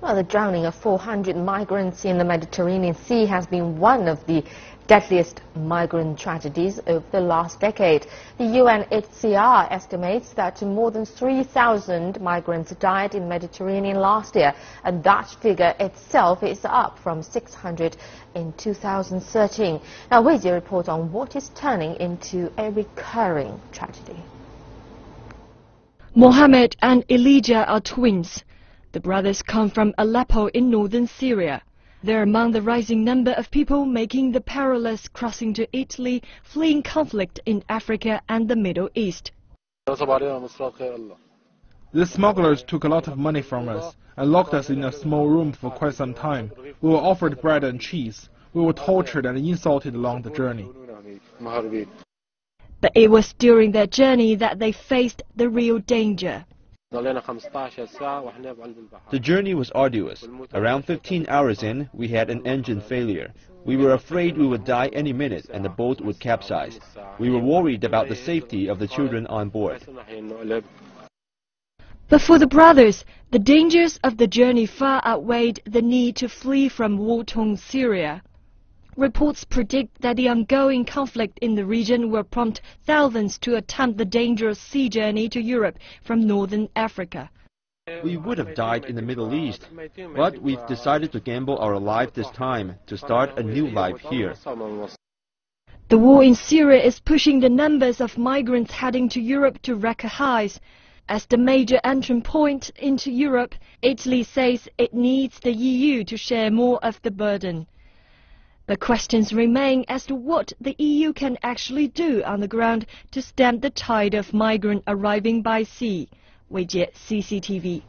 Well, the drowning of 400 migrants in the Mediterranean Sea has been one of the deadliest migrant tragedies of the last decade. The UNHCR estimates that more than 3,000 migrants died in the Mediterranean last year, and that figure itself is up from 600 in 2013. Now, Wei Jie reports on what is turning into a recurring tragedy. Mohammed and Elijah are twins. The brothers come from Aleppo in northern Syria. They're among the rising number of people making the perilous crossing to Italy, fleeing conflict in Africa and the Middle East. The smugglers took a lot of money from us and locked us in a small room for quite some time. We were offered bread and cheese. We were tortured and insulted along the journey. But it was during their journey that they faced the real danger. The journey was arduous. Around 15 hours in, we had an engine failure. We were afraid we would die any minute and the boat would capsize. We were worried about the safety of the children on board. But for the brothers, the dangers of the journey far outweighed the need to flee from war-torn Syria. Reports predict that the ongoing conflict in the region will prompt thousands to attempt the dangerous sea journey to Europe from northern Africa. We would have died in the Middle East, but we've decided to gamble our life this time to start a new life here. The war in Syria is pushing the numbers of migrants heading to Europe to record highs. As the major entrance point into Europe, Italy says it needs the EU to share more of the burden. But questions remain as to what the EU can actually do on the ground to stem the tide of migrants arriving by sea. Wei Jie, CCTV.